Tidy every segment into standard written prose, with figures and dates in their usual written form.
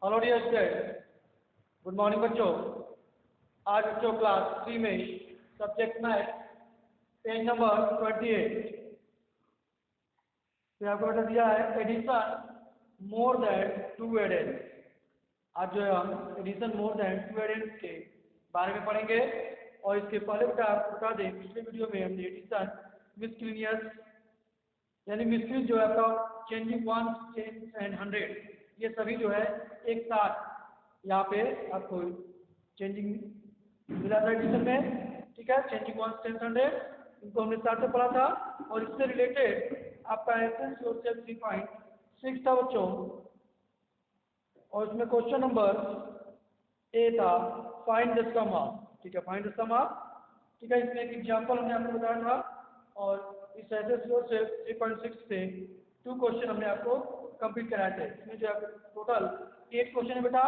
Hello dear student, good morning बच्चों। आज बच्चों क्लास 3 में सब्जेक्ट मैथ पेज नंबर 28 पे आपको बता दिया है एडिशन मोर देन टू एडेंस। आज जो है हम एडिशन मोर देन टू एडेंस के बारे में पढ़ेंगे। और इसके पहले बेटा आपको बता दें, पिछले वीडियो में हमने एडिशन मिसक्लिनियस यानी मिसक्लिन जो है आपका चेंजिंग वन टेन एंड 100 ये सभी जो है एक साथ यहाँ पे आपको चेंजिंग मिला था एडिशन में। ठीक है, चेंजिंग वन टेन 100 इनको हमने स्टार्ट से पढ़ा था। और इससे रिलेटेड आपका एसेंस योरसेल्फ 3.6 था बच्चों। और इसमें क्वेश्चन नंबर ए था फाइंड द सम ऑफ। ठीक है, फाइंड द सम ऑफ। ठीक है, इसमें एक एग्जाम्पल हमने आपको बताया था। और इस एसेंस योरसेल्फ 3.6 से 2 क्वेश्चन हमने आपको कंप्लीट कराए थे। इसमें जो है टोटल 8 क्वेश्चन है बेटा।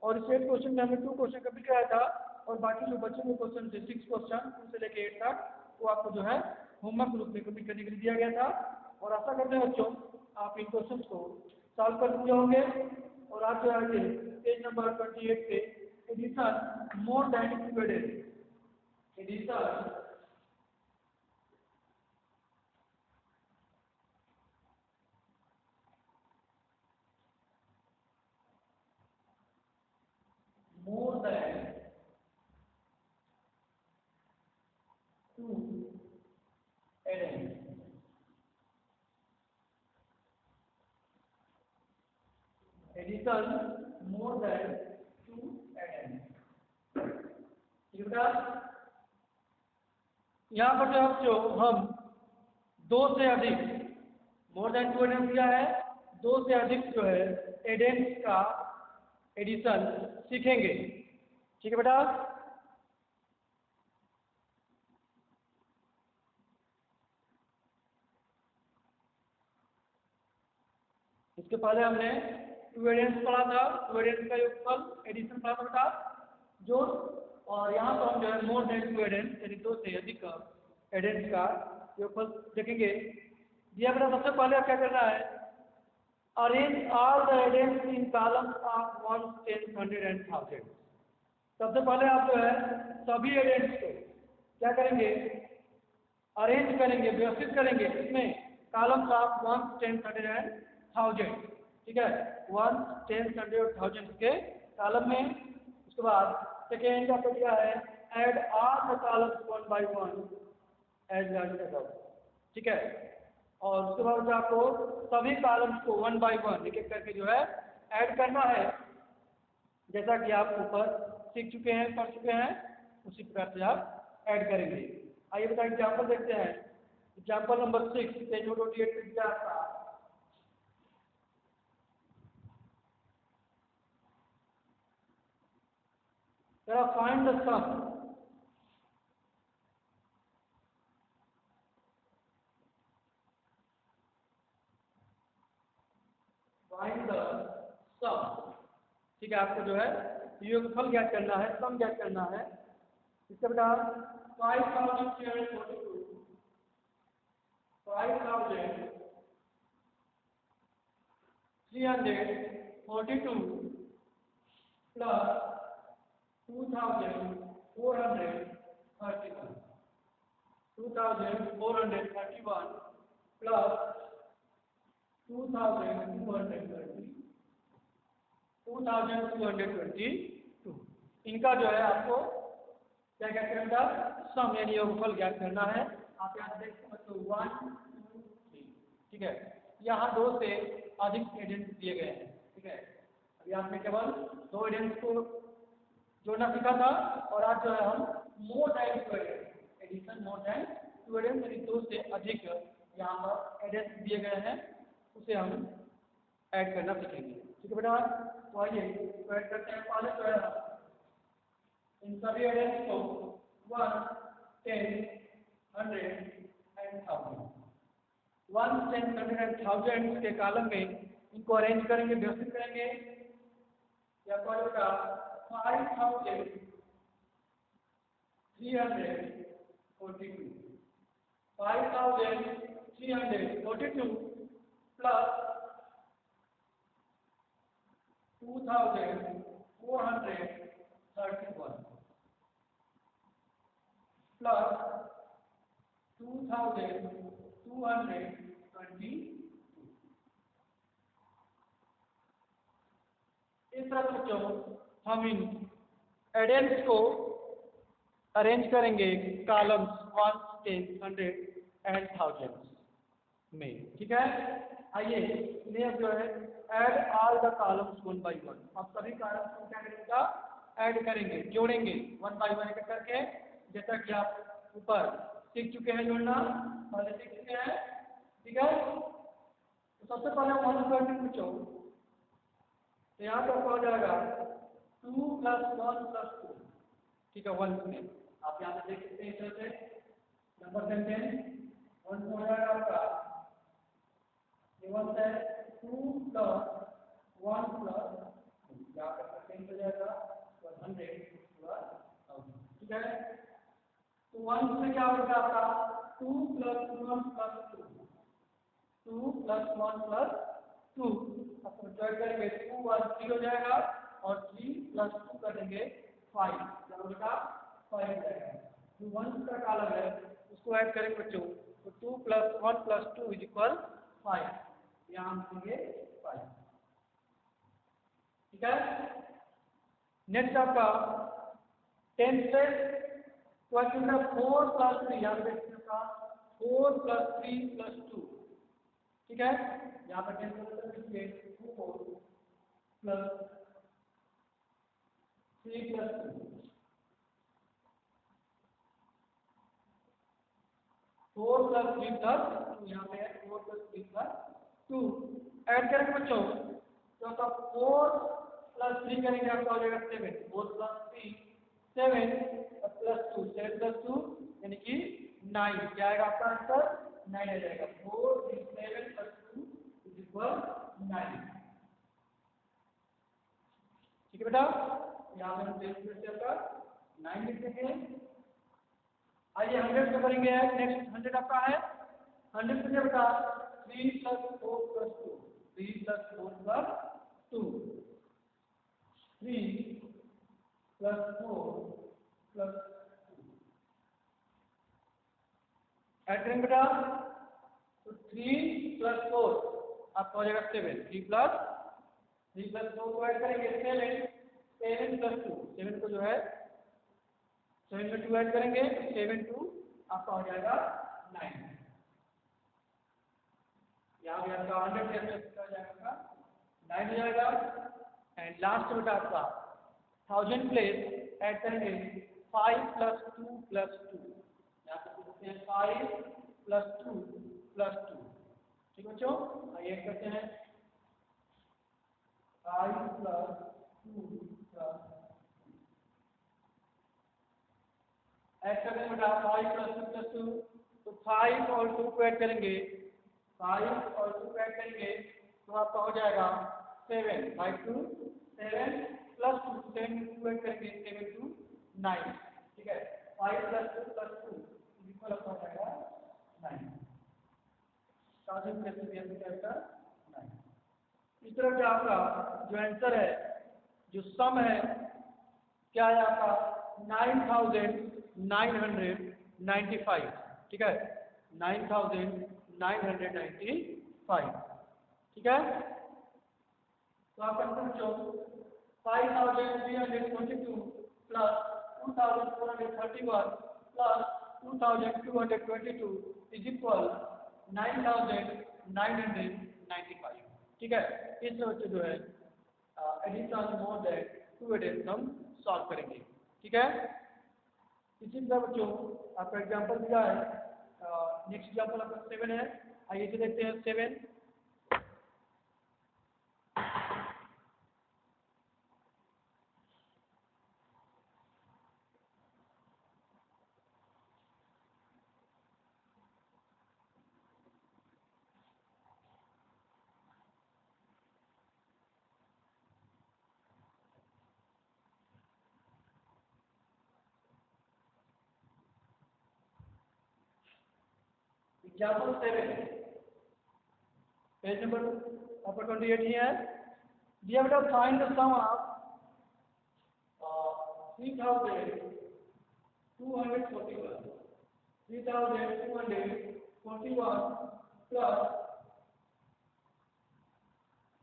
और इस 8 क्वेश्चन में हमने 2 क्वेश्चन कंप्लीट कराया था। और बाकी जो बचे हुए क्वेश्चन थे 6 क्वेश्चन 2 से लेकर 8 तक वो आपको जो है होमवर्क रूप में कंप्लीट करने के लिए दिया गया था। और आशा करते हैं बच्चों आप इन क्वेश्चन को सॉल्व कर दिए होंगे। और आज जो है पेज नंबर 28 पे addition more than two addends, addition more than 2 addends. Addition more than 2 addends. ठीक है, यहाँ पर जो हम 2 से अधिक मोर देन 2 एडेंस दिया है, 2 से अधिक जो है एडेंस का एडिशन सीखेंगे। ठीक है बेटा, इसके पहले हमने टू एडेंस पढ़ा था, टू एडेंस का योगफल एडिशन पढ़ा था बेटा जो। और यहाँ पर हम जो है मोर देन टू एडेंस यानी 2 से अधिक एडेंस का योगफल देखेंगे। दिया बेटा सबसे पहले क्या करना है, arrange all the addends in columns of 1 10 100 and 1000। सबसे पहले आप जो है सभी एडेंट्स को क्या करेंगे, अरेंज करेंगे, व्यवस्थित करेंगे। इसमें कॉलम्स ऑफ 1 10 100 एंड 1000। ठीक है, 1 10 100 और 1000 के कॉलम में। उसके बाद सेकेंड आपको दिया है add all the columns 1 by 1 as large as above. ठीक है, और उसके बाद आपको सभी कॉलम्स को 1 बाय 1 एक एक करके जो है ऐड करना है, जैसा कि आप ऊपर सीख चुके हैं, पढ़ चुके हैं, उसी प्रकार से आप ऐड करेंगे। आइए बेटा एग्जाम्पल देखते हैं। एग्जाम्पल नंबर 6 पेज 28 पे दिया था। जरा find the sum. Find the sum. ठीक है, आपको जो है योगफल ज्ञात करना है, सम ज्ञात करना है। इसका बेटा 5342 5342 प्लस 2431 2431 प्लस 2222 इनका जो है आपको क्या क्या करना है, सम यानी योगफल ज्ञात करना है। आप यहाँ देख सकते हो 1 2 3। ठीक है, यहाँ 2 से अधिक एडेंट्स दिए गए हैं। ठीक है, अभी आपने केवल 2 एडेंट्स को जोड़ना सीखा था। और आज जो है हम more than 2 addends, addition more than 2 addends यानी 2 से अधिक यहाँ पर एडेंट्स दिए गए हैं, उसे हम ऐड करना सीखेंगे। ठीक है बेटा, तो आइए ऐड करते हैं। पहले जो है इन सभी एडेंट्स को 1 10 100 एंड 1000 1 10 100 एंड 1000 के कॉलम में इनको अरेंज करेंगे, व्यवस्थित करेंगे। या पड़ेगा 5342 5342 प्लस 2431 plus 2220। इस तरह बच्चों हम इन एडेंस को अरेंज करेंगे कॉलम्स 1, 10, 100 एंड 1000 में। ठीक है, आइए इन्हें अब जो है add all the columns one by one. अब सभी कॉलम्स को क्या करेंगे, ऐड करेंगे, जोड़ेंगे वन बाय वन करके, जैसा कि आप ऊपर सीख चुके हैं जोड़ना, पहले सीख चुके हैं। ठीक है, तो सबसे पहले 1 करके पूछो, तो यहाँ पर हो जाएगा 2 + 1 + 2। ठीक है, 1 में आप यहाँ पे देख सकते हैं, इस से नंबर सेंटेंस 1 हो जाएगा आपका, ये 1 है 2 + 1 + 2, यहाँ पर सेंटेंस हो जाएगा 100 + 1000। ठीक है, तो 1 से क्या होगा आपका 2 + 1 + 2, 2 + 1 + 2, अब सब्ट्रैक्ट करेंगे 2 1 3 हो जाएगा, और 3 + 2 करेंगे 5, क्या होगा 5 हो जाएगा। जो 1 का कॉलम है उसको ऐड करेंगे बच्चों, तो 2 + 1 + 2 = 5, यहाँ हम देंगे 5। ठीक है, नेक्स्ट आपका 10 से क्वेश्चन का 4 + 3, यहाँ पे देखिए 4 + 3 + 2। ठीक है, यहाँ पर 10 4 + 3 + 3 + 2, 4 + 3 + 2, यहाँ पे 4 + 3 + 2 ऐड करेंगे बच्चों, तो आप 4 + 3 करेंगे, आपका हो जाएगा 7, 4 + 3 7 + 2 7 + 2 यानी कि 9, क्या आएगा आपका आंसर 9 आ जाएगा। 4 × 7 + 2 = 9। ठीक है बेटा, यहाँ पे हम देख आपका 9 लिख देंगे। आइए 100 को करेंगे, नेक्स्ट 100 आपका है 100 से बेटा 3 + 4 + 2, 3 + 4 + 2, 3 + 4 + 2 ऐड करेंगे बेटा, तो 3 + 4 आपका हो जाएगा 7, 3 + 4 को ऐड करेंगे 7 + 2, 7 को जो है 7 में 2 ऐड करेंगे, 7 2 आपका हो जाएगा 9, यहाँ पे आपका 100 कैसे हो जाएगा 9 हो जाएगा। एंड लास्ट बेटा आपका 1000 प्लेस ऐड करेंगे 5 + 2 + 2, यहाँ पे पूछते हैं 5 + 2 + 2। ठीक बच्चों, आइए ऐड करते हैं 5 + 2 + 2 ऐड करते हैं बेटा 5 + 2 + 2, तो 5 और 2 को ऐड करेंगे, 5 और 2 को ऐड करेंगे तो आपका हो जाएगा 7, 5 2 7 + 2 7 में 2 ऐड करेंगे 7 2 9। ठीक है, 5 + 2 + 2 इक्वल हो जाएगा 9, 1000 प्लस 2 9। इस तरह से आपका जो आंसर है, जो सम है, क्या है आपका 9995। ठीक है, 9995। ठीक है, तो आपका बच्चों 5322 प्लस 2431 प्लस 2222 = 9995। ठीक है, इस तरह से जो है एडिशन मोर देन 2 एडिशन हम सॉल्व करेंगे। ठीक है, इसी तरह बच्चों आपका एग्जांपल दिया है, नेक्स्ट एग्जांपल आपका 7 है, आइए इसे देखते हैं 7। एग्जांपल 7 पेज नंबर आपका 28 ही है। We have to find the sum of 3,241. 3,241 plus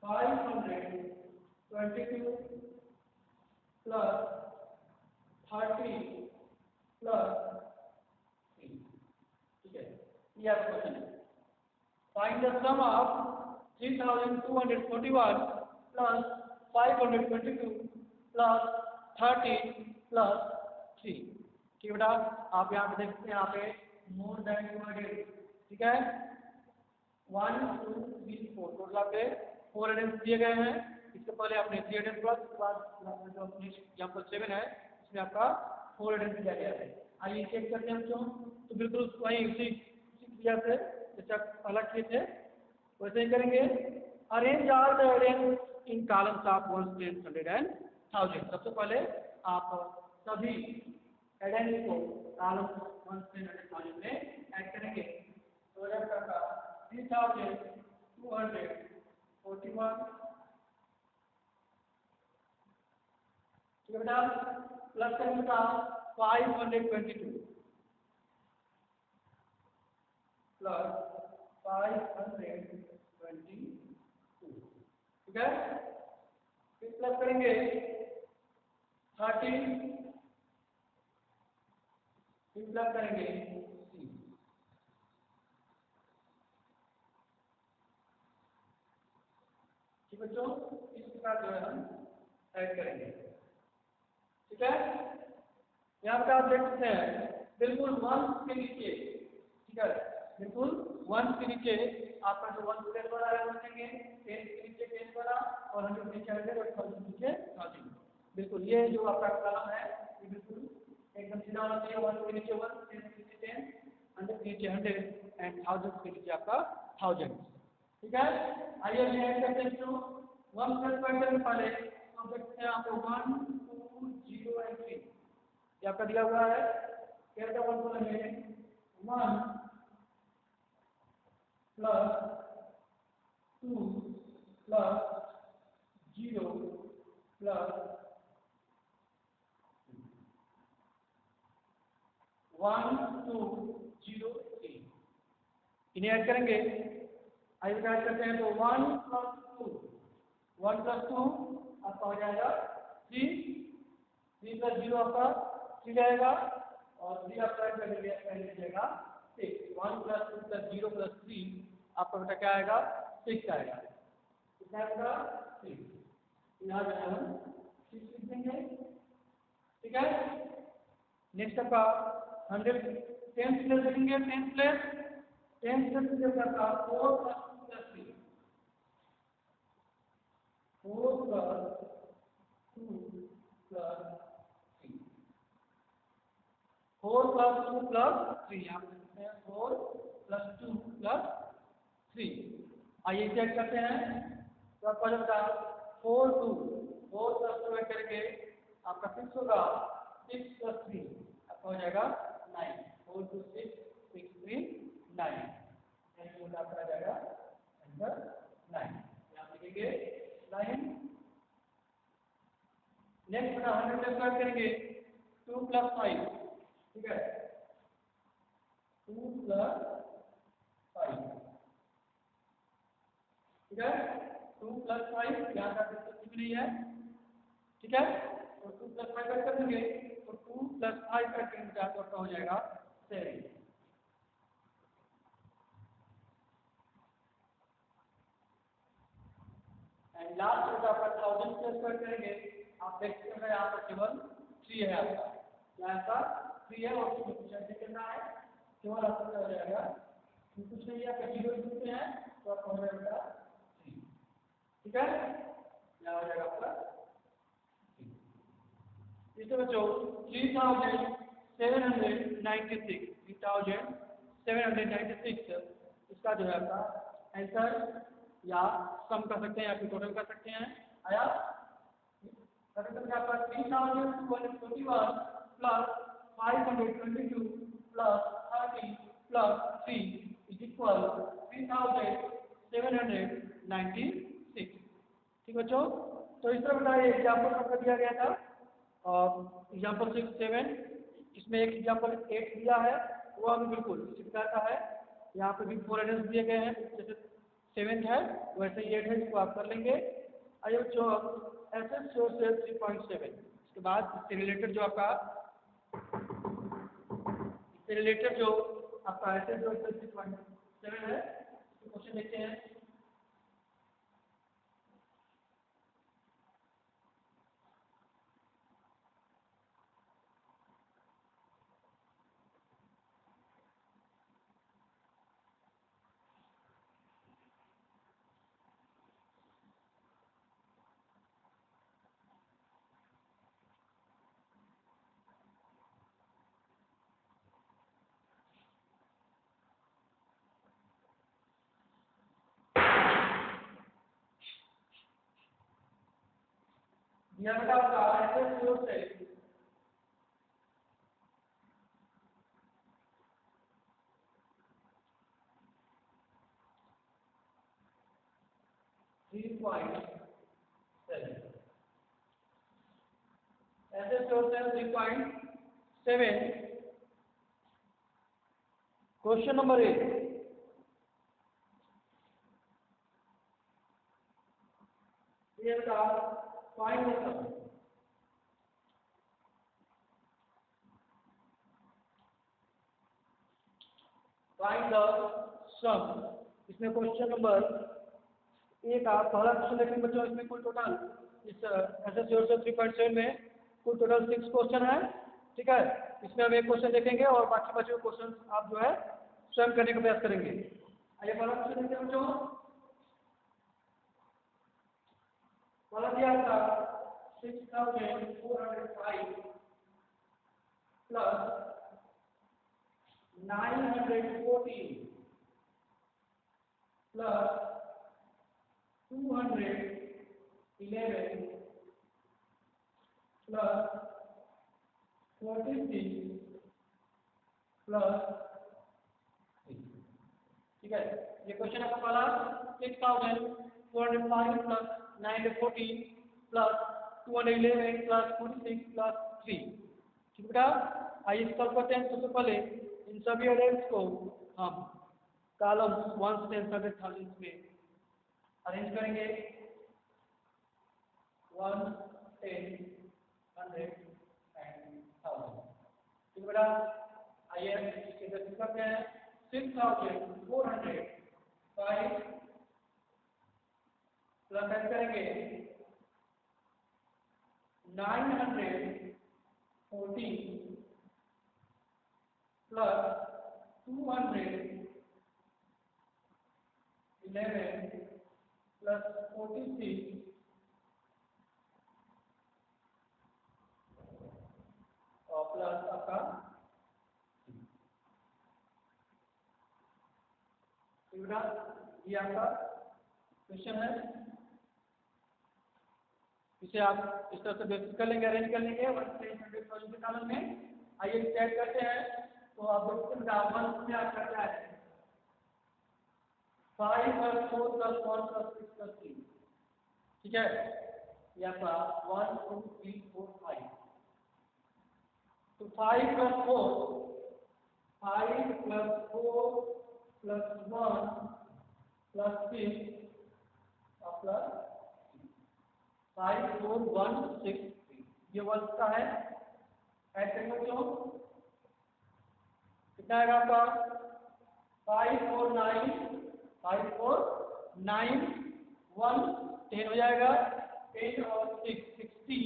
522 plus 30 plus 3. ठीक है, ये आपका क्वेश्चन है. Find the sum of 3,241 plus 522 plus 30 plus 3. ठीक है बेटा, आप यहाँ पे देख सकते हैं, यहाँ पे मोर देन 200. ठीक है, 1 2 3 4 टोटल आपके 4 एडेंस दिए गए हैं. इसके पहले आपने 3 एडेंस प्लस, उसके बाद जो यहाँ पर 7 है इसमें आपका 4 एडेंस दिया गया है. आइए चेक करते हैं बच्चों. तो बिल्कुल वही उसी क्रिया से जैसे आप अलग किए थे वैसे ही करेंगे. Arrange all the addends in columns of 1 10 100 and 1000. सबसे पहले आप सभी एडेंस को कॉलम 1 10 100 1000 में ऐड करेंगे. तो यह आपका 3,241 ठीक है बेटा, प्लस करेंगे का 522 प्लस 522. ठीक है, फिर प्लस करेंगे 30, फिर प्लस करेंगे 3. ठीक बच्चों, इस प्रकार जो है हम ऐड करेंगे. ठीक है, यहाँ पे आप देख सकते हैं बिल्कुल 1 के नीचे. ठीक है, बिल्कुल 1 के नीचे आपका जो 1 प्लेस वाला है वो देंगे, 10 के नीचे 10 वाला और 100 के नीचे 100 और 1000 के नीचे 1000. बिल्कुल ये जो आपका कॉलम है ये बिल्कुल एकदम सीधा होना चाहिए. 1 के नीचे 1, 10 के नीचे 10, 100 के नीचे 100 एंड 1000 के नीचे आपका 1000. ठीक है, आइए हम ऐड करते हैं. तो 1 प्लस करने पहले हम देखते हैं आपको 1 2 0 एंड 3 ये आपका दिया हुआ है. कैसे 1 बोलेंगे 1 प्लस 2 प्लस 0 प्लस 1 2 0 3 इन्हें ऐड करेंगे. आइए ऐड करते हैं. तो 1 प्लस 2 आपका हो जाएगा 3 प्लस 0 आपका 3 जाएगा और 3 आपका ऐड कर लीजिएगा 6. 1 प्लस 2 प्लस 0 प्लस 3 आपका बेटा क्या आएगा 6 आएगा. कितना आएगा 6. यहाँ जो है हम 6 लिख देंगे. ठीक है, नेक्स्ट आपका 100 10 प्लस लिखेंगे. 10 प्लस आपका 4 plus 2 plus 3 4 plus 2 plus 3 4 plus 2 plus 3 यहाँ पे 4 प्लस 2 प्लस 3. आइए चेक करते हैं. तो आपका जो होगा 4 प्लस 2 ऐड करेंगे आपका 6 होगा. 6 प्लस 3 आपका हो जाएगा 9. 4 2 6 6 3 9 यानी आपका आ जाएगा आंसर 9. यहाँ लिखेंगे 9. नेक्स्ट बेटा 100 प्लस ऐड करेंगे 2 प्लस 5. ठीक है, 2 प्लस 5. ठीक है, 2 प्लस 5 यहाँ का कुछ भी नहीं है. ठीक है, तो 2 प्लस 5 ऐड कर देंगे तो 2 प्लस 5 ऐड करेंगे तो आपका हो जाएगा 7. एंड लास्ट में आपका 1000 प्लस ऐड करेंगे. आप देख सकते हैं यहाँ पर केवल 3 है आपका. यहाँ का 3 है और कुछ ऐसे करना है केवल आपका हो जाएगा कुछ नहीं है. आपका 0 लिखते हैं तो आपका हो जाएगा 3. ठीक है, यहाँ हो जाएगा आपका. इसमें बच्चों 3,796 इसका जो है आपका आंसर या सम कर सकते हैं या फिर टोटल कर सकते हैं. आया आपका 3,241 plus 522 plus 30 plus 3 is equal 3,796. ठीक बच्चों। तो इस तरह बेटा ये एग्जाम्पल आपका दिया गया था और एग्जाम्पल 6, 7, इसमें एक एग्जाम्पल 8 दिया है, वो हमें बिल्कुल इसी प्रकार का है। यहाँ पे भी 4 एडेंस दिए गए हैं, जैसे 7 है वैसे ही 8 है, इसको आप कर लेंगे। आइए बच्चों एसएस सोर्सेज 3.7, इसके बाद इससे रिलेटेड जो आपका एसएस सोर्सेज 3.7 है, क्वेश्चन देखते हैं। यह बेटा आपका SS sources 3.7, SS sources 3.7, question number 8, ये बेटा find the sum. Find the sum, इसमें क्वेश्चन नंबर एक आप पहला क्वेश्चन देखेंगे बच्चों। इसमें कुल टोटल इस एसएस सोर्सेज 3.7 में कुल टोटल 6 क्वेश्चन है, ठीक है। इसमें हम एक क्वेश्चन देखेंगे और बाकी बचे हुए क्वेश्चन आप जो है स्वयं करने का प्रयास करेंगे। आइए पहला क्वेश्चन देखते हैं बच्चों। पहला दिया था 6405 प्लस 914 प्लस 211 प्लस 46 प्लस 6, ठीक है। ये क्वेश्चन आपका पहला 6405 प्लस 914 प्लस 211 प्लस 46 प्लस 3, ठीक बेटा। आइए सॉल्व करते हैं। सबसे पहले इन सभी एलिमेंट्स को हम कॉलम्स 1 से 100,000 में अरेंज करेंगे। 1, 10, 100 एंड 1000, ठीक बेटा। आइए इसके जैसे करते हैं। 6405 प्लस ऐड करेंगे 914 प्लस 211 प्लस 46 और प्लस आपका, ये आपका क्वेश्चन है। इसे आप इस तरह से व्यवस्थित कर लेंगे, अरेंज कर लेंगे 100,000 के कॉलम में। आइए चेक करते हैं। तो आप देखते हैं 1 में आपका क्या है 5 प्लस 4 प्लस 1 प्लस 6 प्लस 3, ठीक है। ये आपका 1 2 3 4 5। तो 5 प्लस 4 प्लस 1 प्लस 6 और प्लस 5 4 1 6 3, ये 1 का है। ऐड करेंगे बच्चों, कितना आएगा आपका 5 4 9 1 10 हो जाएगा। 10 और 6 16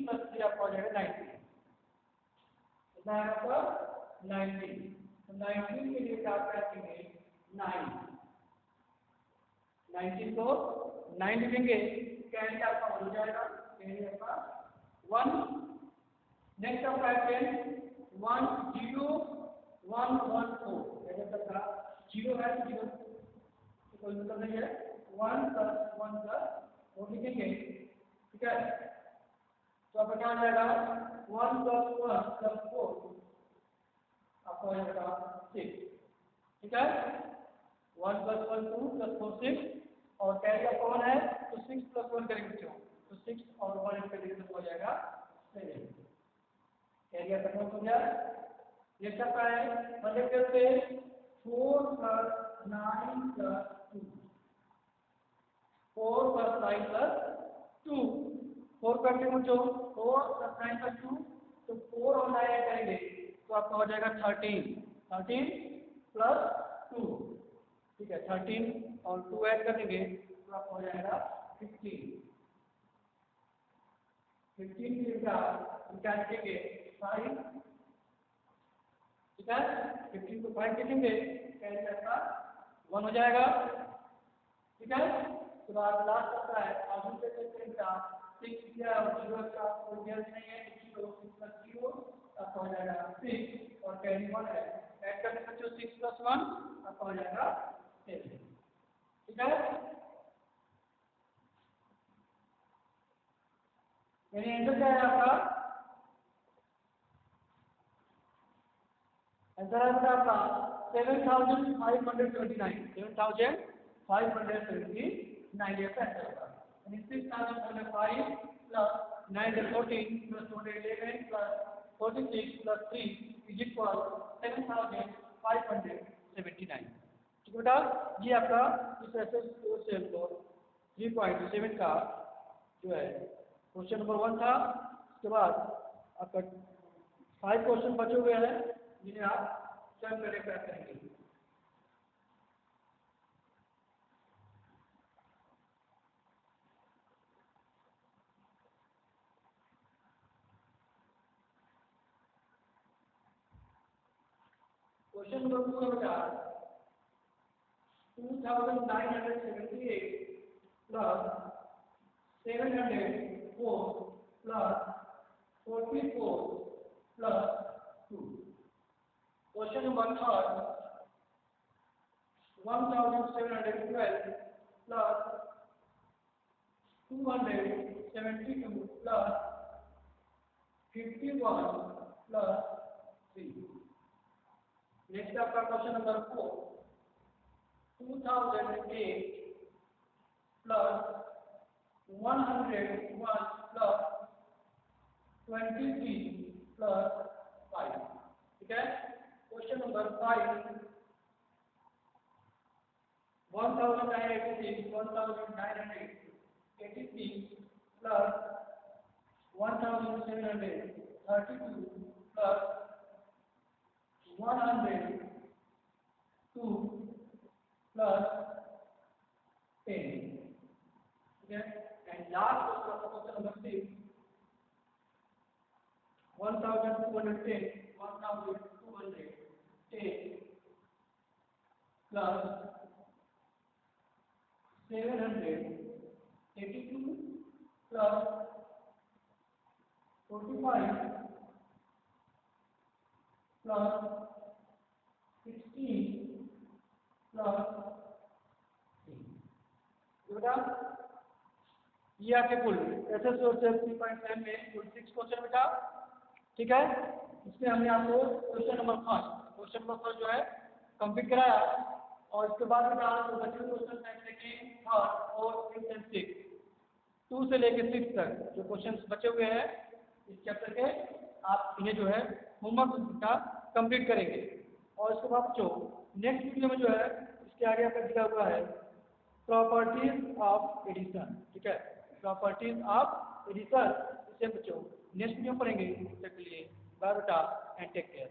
प्लस 3 आपका हो जाएगा 19, कितना है आपका 19। तो 19 के लिए आप रखेंगे 9, 19 को 9 लिखेंगे, कैरी आपका हो जाएगा, कैरी आपका 1। नेक्स्ट आपका 10 1 0 1 1 4, ऐसे तक 0 है, 0 कोई मतलब नहीं है। 1 प्लस 1 प्लस 4 लिखेंगे, ठीक है। तो आपका क्या हो जाएगा 1 प्लस 1 प्लस 4 आपका हो जाएगा 6, ठीक है। 1 प्लस 1 2 प्लस 4 6 और कैरी का कौन है तो 6 + 1 करेंगे बच्चों, तो 6 और 1 इसका डिवीजन हो जाएगा 7। एरिया खत्म हो गया। नेक्स्ट आपका है मल्टीप्लाई से 4 + 9 + 2, 4 + 9 + 2, 4 करते हैं बच्चों, 4 + 9 + 2, तो 4 और 9 ऐड करेंगे तो आपका हो जाएगा 13, 13 + 2, ठीक है, 13 और 2 ऐड करेंगे तो आपका हो जाएगा 15, 15 का क्या लिखेंगे 5, ठीक है, 15 को 5 लिखेंगे, कैरी आपका 1 हो जाएगा, ठीक है। तो बाद लास्ट आता है आगे से चेक का 6 या 0 का कोई गैस नहीं है, 0 6 + 0 आपका हो जाएगा 6 और कैरी 1 है, ऐड करने पर जो 6 + 1 आपका हो जाएगा 10, ठीक है। यानी आंसर क्या है आपका, आंसर है बेटा आपका 7579, 7579 ये आंसर होगा। यानी 6005 + 9 + 14 + 211 + 46 + 3 = 7579, ठीक है बेटा। ये आपका इस एसएस सेल को 3.7 का जो है क्वेश्चन नंबर 1 था। उसके बाद आपका 5 क्वेश्चन बचे हुए हैं जिन्हें आप स्वयं करके क्रैक करेंगे। क्वेश्चन नंबर 2 बेटा 2978 + 704 + 44 + 2। Question number 3 1712 + 272 + 51 + 3। नेक्स्ट आपका क्वेश्चन नंबर 4 2008 + 101 + 23 + 5, ठीक है। क्वेश्चन नंबर 5 1986 1983 + 1732 + 102 + 10, ठीक है। एंड लास्ट क्वेश्चन नंबर 6 1210 1210 + 782 + 45 + 16 + 3, बेटा ये आपके कुल एसएस और सेल 3.7 में कुल 6 क्वेश्चन बेटा, ठीक है। इसमें हमने आपको क्वेश्चन नंबर 5 जो है कंप्लीट कराया और इसके बाद बेटा आपको बचे हुए क्वेश्चन सेकंड, थर्ड और फिफ्थ एंड सिक्स 2 से लेकर 6 तक जो क्वेश्चन बचे हुए हैं इस चैप्टर के, आप इन्हें जो है होमवर्क का कंप्लीट करेंगे। और इसके बाद जो नेक्स्ट वीडियो में जो है इसके आगे आपका दिया हुआ है प्रॉपर्टीज ऑफ एडिशन, ठीक है, प्रॉपर्टीज ऑफ एडिशन, इसे बच्चों नेक्स्ट वीडियो पढ़ेंगे। तब तक के लिए बाय बेटा एंड टेक केयर।